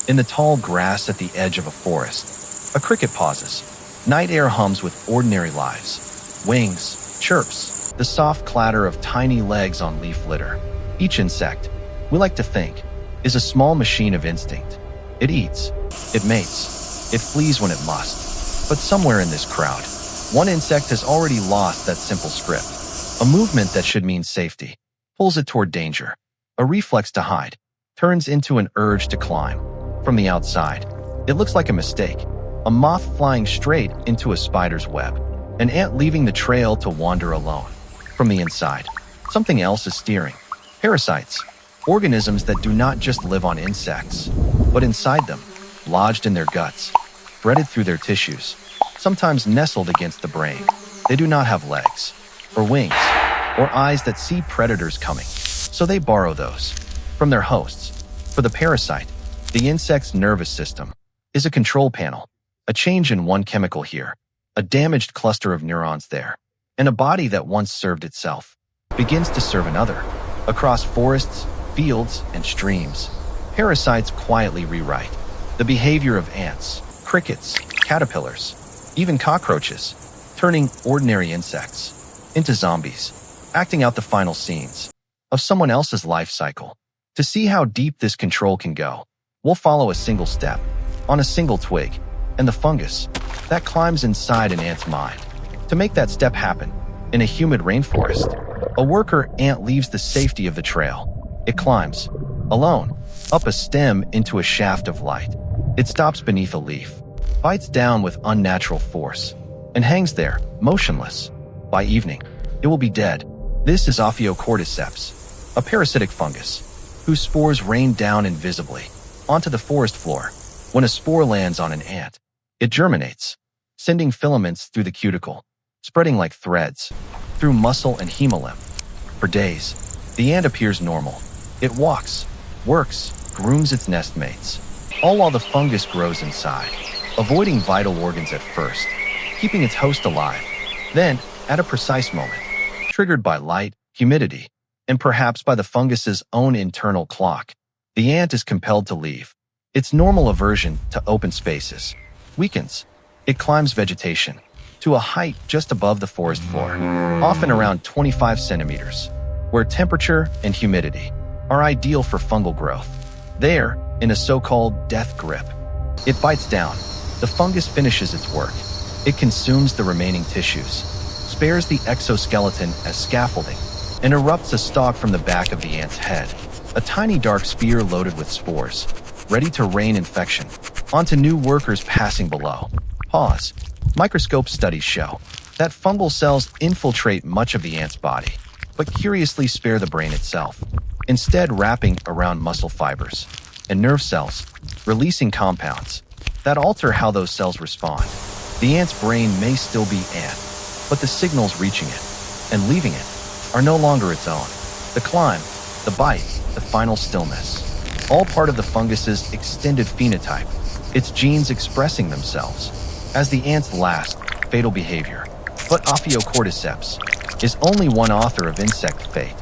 In the tall grass at the edge of a forest, a cricket pauses. Night air hums with ordinary lives. Wings, chirps, the soft clatter of tiny legs on leaf litter. Each insect, we like to think, is a small machine of instinct. It eats, it mates, it flees when it must. But somewhere in this crowd, one insect has already lost that simple script. A movement that should mean safety pulls it toward danger. A reflex to hide turns into an urge to climb. From the outside, it looks like a mistake. A moth flying straight into a spider's web. An ant leaving the trail to wander alone. From the inside, something else is steering. Parasites, organisms that do not just live on insects, but inside them, lodged in their guts, threaded through their tissues, sometimes nestled against the brain. They do not have legs, or wings, or eyes that see predators coming, so they borrow those from their hosts. For the parasite, the insect's nervous system is a control panel. A change in one chemical here, a damaged cluster of neurons there, and a body that once served itself begins to serve another. Across forests, fields, and streams, parasites quietly rewrite the behavior of ants, crickets, caterpillars, even cockroaches, turning ordinary insects into zombies, acting out the final scenes of someone else's life cycle. To see how deep this control can go, we'll follow a single step on a single twig, and the fungus that climbs inside an ant's mind. To make that step happen, in a humid rainforest, a worker ant leaves the safety of the trail. It climbs, alone, up a stem into a shaft of light. It stops beneath a leaf, bites down with unnatural force, and hangs there, motionless. By evening, it will be dead. This is Ophiocordyceps, a parasitic fungus, whose spores rain down invisibly onto the forest floor. When a spore lands on an ant, it germinates, sending filaments through the cuticle, spreading like threads, through muscle and hemolymph. For days, the ant appears normal. It walks, works, grooms its nestmates, all while the fungus grows inside, avoiding vital organs at first, keeping its host alive. Then, at a precise moment, triggered by light, humidity, and perhaps by the fungus's own internal clock, the ant is compelled to leave. Its normal aversion to open spaces weakens. It climbs vegetation to a height just above the forest floor, often around 25 centimeters, where temperature and humidity are ideal for fungal growth. There, in a so-called death grip, it bites down. The fungus finishes its work. It consumes the remaining tissues, spares the exoskeleton as scaffolding, and erupts a stalk from the back of the ant's head, a tiny dark spear loaded with spores, ready to rain infection onto new workers passing below. Pause. Microscope studies show that fungal cells infiltrate much of the ant's body, but curiously spare the brain itself, instead wrapping around muscle fibers and nerve cells, releasing compounds that alter how those cells respond. The ant's brain may still be ant, but the signals reaching it and leaving it are no longer its own. The climb, the bite, the final stillness, all part of the fungus's extended phenotype, its genes expressing themselves as the ant's last, fatal behavior. But Ophiocordyceps is only one author of insect fate.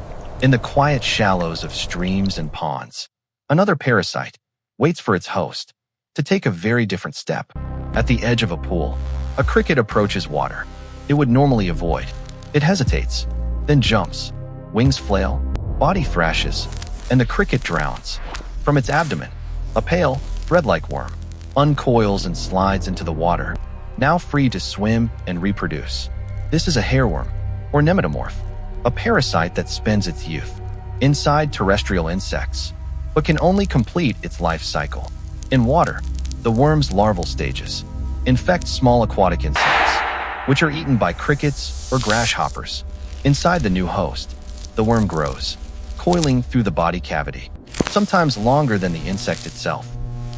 In the quiet shallows of streams and ponds, another parasite waits for its host to take a very different step. At the edge of a pool, a cricket approaches water it would normally avoid. It hesitates, then jumps. Wings flail, body thrashes, and the cricket drowns. From its abdomen, a pale, thread-like worm uncoils and slides into the water, now free to swim and reproduce. This is a hairworm, or nematomorph, a parasite that spends its youth inside terrestrial insects, but can only complete its life cycle in water. The worm's larval stages infect small aquatic insects, which are eaten by crickets or grasshoppers. Inside the new host, the worm grows, coiling through the body cavity, sometimes longer than the insect itself.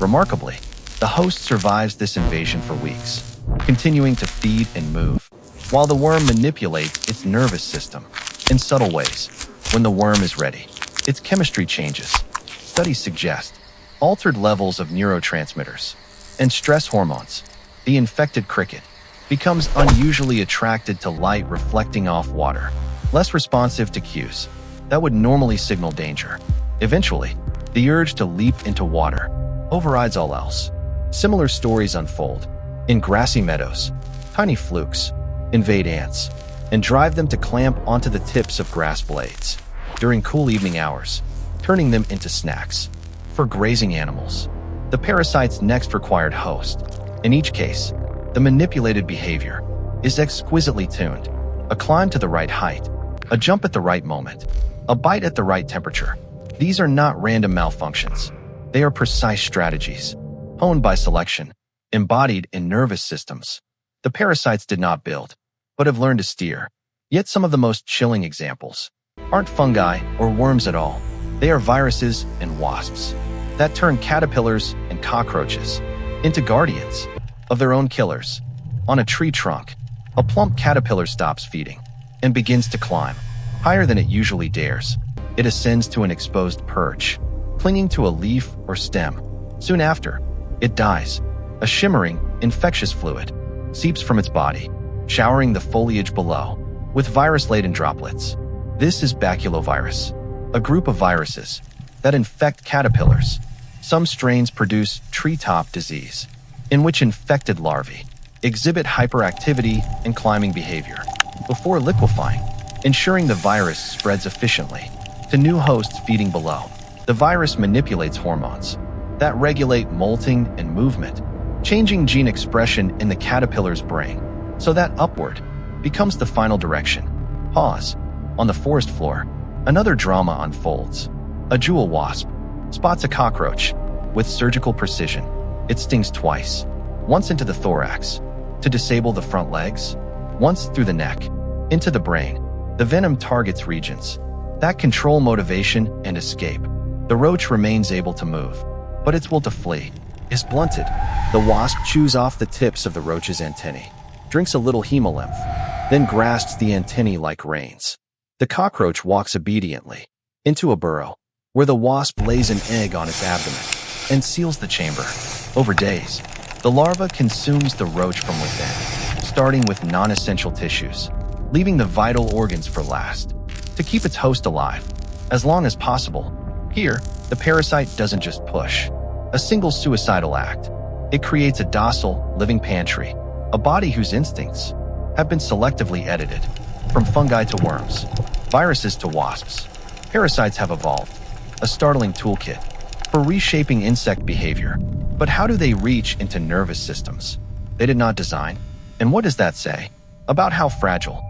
Remarkably, the host survives this invasion for weeks, continuing to feed and move, while the worm manipulates its nervous system in subtle ways. When the worm is ready, its chemistry changes. Studies suggest altered levels of neurotransmitters and stress hormones. The infected cricket becomes unusually attracted to light reflecting off water, less responsive to cues that would normally signal danger. Eventually, the urge to leap into water overrides all else. Similar stories unfold. In grassy meadows, tiny flukes invade ants and drive them to clamp onto the tips of grass blades during cool evening hours, turning them into snacks for grazing animals. The parasite's next required host. In each case, the manipulated behavior is exquisitely tuned. A climb to the right height, a jump at the right moment, a bite at the right temperature. These are not random malfunctions. They are precise strategies, honed by selection, embodied in nervous systems. The parasites did not build, but have learned to steer. Yet some of the most chilling examples aren't fungi or worms at all. They are viruses and wasps that turn caterpillars and cockroaches into guardians of their own killers. On a tree trunk, a plump caterpillar stops feeding and begins to climb higher than it usually dares. It ascends to an exposed perch, clinging to a leaf or stem. Soon after, it dies. A shimmering, infectious fluid seeps from its body, showering the foliage below with virus-laden droplets. This is Baculovirus, a group of viruses that infect caterpillars. Some strains produce treetop disease, in which infected larvae exhibit hyperactivity and climbing behavior before liquefying, ensuring the virus spreads efficiently to new hosts feeding below. The virus manipulates hormones that regulate molting and movement, changing gene expression in the caterpillar's brain so that upward becomes the final direction. Pause. On the forest floor, another drama unfolds. A jewel wasp spots a cockroach with surgical precision. It stings twice, once into the thorax to disable the front legs, once through the neck, into the brain. The venom targets regions that control motivation and escape. The roach remains able to move, but its will to flee is blunted. The wasp chews off the tips of the roach's antennae, drinks a little hemolymph, then grasps the antennae like reins. The cockroach walks obediently into a burrow, where the wasp lays an egg on its abdomen and seals the chamber. Over days, the larva consumes the roach from within, starting with non-essential tissues, leaving the vital organs for last, to keep its host alive as long as possible. Here, the parasite doesn't just push a single suicidal act. It creates a docile, living pantry, a body whose instincts have been selectively edited. From fungi to worms, viruses to wasps, parasites have evolved a startling toolkit for reshaping insect behavior. But how do they reach into nervous systems they did not design? And what does that say about how fragile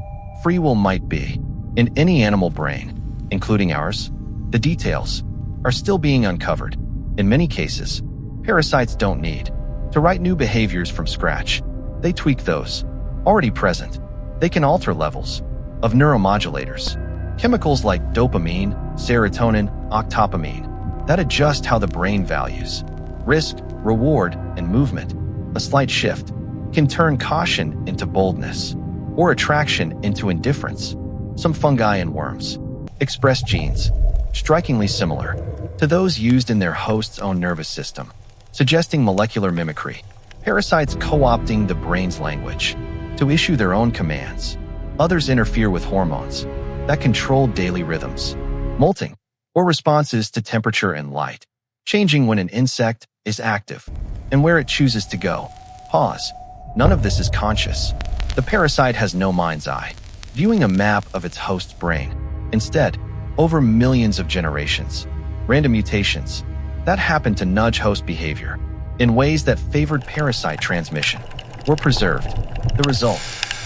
free will might be in any animal brain, including ours? The details are still being uncovered. In many cases, parasites don't need to write new behaviors from scratch. They tweak those already present. They can alter levels of neuromodulators, chemicals like dopamine, serotonin, octopamine, that adjust how the brain values risk, reward, and movement. A slight shift can turn caution into boldness or attraction into indifference. Some fungi and worms express genes strikingly similar to those used in their host's own nervous system, suggesting molecular mimicry. Parasites co-opting the brain's language to issue their own commands. Others interfere with hormones that control daily rhythms, molting, or responses to temperature and light, changing when an insect is active and where it chooses to go. Pause. None of this is conscious. The parasite has no mind's eye, viewing a map of its host's brain. Instead, over millions of generations, random mutations that happen to nudge host behavior in ways that favored parasite transmission were preserved. The result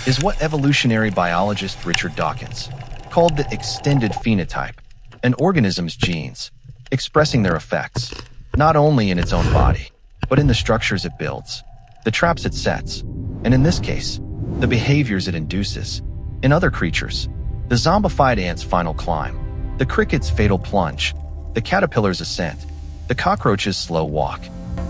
is what evolutionary biologist Richard Dawkins called the extended phenotype, an organism's genes expressing their effects not only in its own body, but in the structures it builds, the traps it sets, and in this case, the behaviors it induces. In other creatures, the zombified ant's final climb, the cricket's fatal plunge, the caterpillar's ascent, the cockroach's slow walk.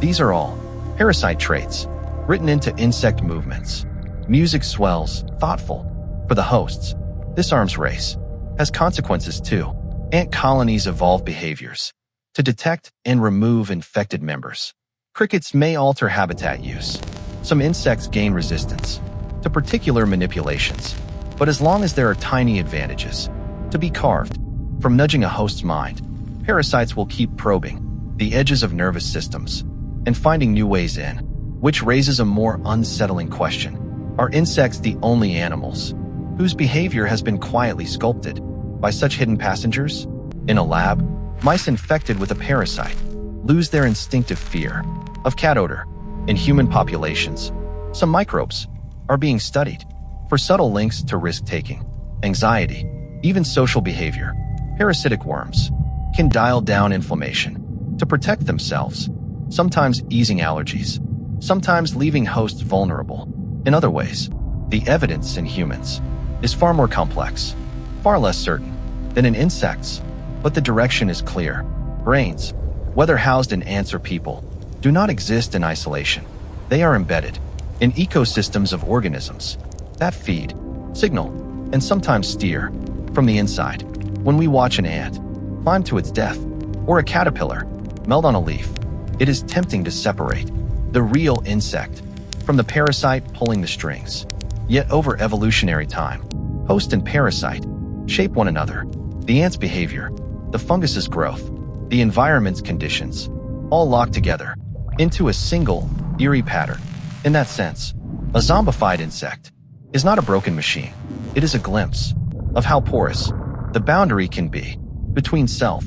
These are all parasite traits written into insect movements. Music swells, thoughtful. For the hosts, this arms race has consequences too. Ant colonies evolve behaviors to detect and remove infected members. Crickets may alter habitat use. Some insects gain resistance to particular manipulations, but as long as there are tiny advantages to be carved from nudging a host's mind, parasites will keep probing the edges of nervous systems and finding new ways in, which raises a more unsettling question. Are insects the only animals whose behavior has been quietly sculpted by such hidden passengers? In a lab, mice infected with a parasite lose their instinctive fear of cat odor. In human populations, some microbes are being studied for subtle links to risk-taking, anxiety, even social behavior. Parasitic worms can dial down inflammation to protect themselves, sometimes easing allergies, sometimes leaving hosts vulnerable. In other ways, the evidence in humans is far more complex, far less certain than in insects, but the direction is clear. Brains, whether housed in ants or people, do not exist in isolation. They are embedded in ecosystems of organisms that feed, signal, and sometimes steer from the inside. When we watch an ant climb to its death, or a caterpillar melt on a leaf, it is tempting to separate the real insect from the parasite pulling the strings. Yet over evolutionary time, host and parasite shape one another. The ant's behavior, the fungus's growth, the environment's conditions, all locked together into a single, eerie pattern. In that sense, a zombified insect is not a broken machine. It is a glimpse of how porous the boundary can be between self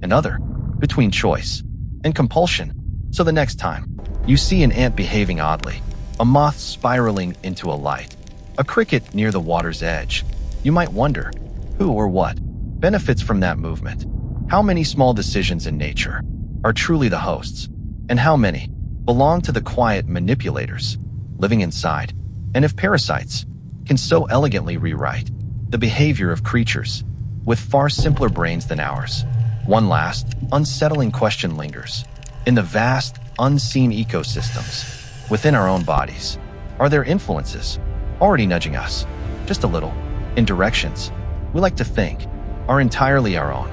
and other, between choice and compulsion. So the next time you see an ant behaving oddly, a moth spiraling into a light, a cricket near the water's edge, you might wonder who or what benefits from that movement. How many small decisions in nature are truly the hosts, and how many belong to the quiet manipulators living inside? And if parasites can so elegantly rewrite the behavior of creatures with far simpler brains than ours, one last, unsettling question lingers. In the vast, unseen ecosystems within our own bodies, are there influences already nudging us, just a little, in directions we like to think are entirely our own?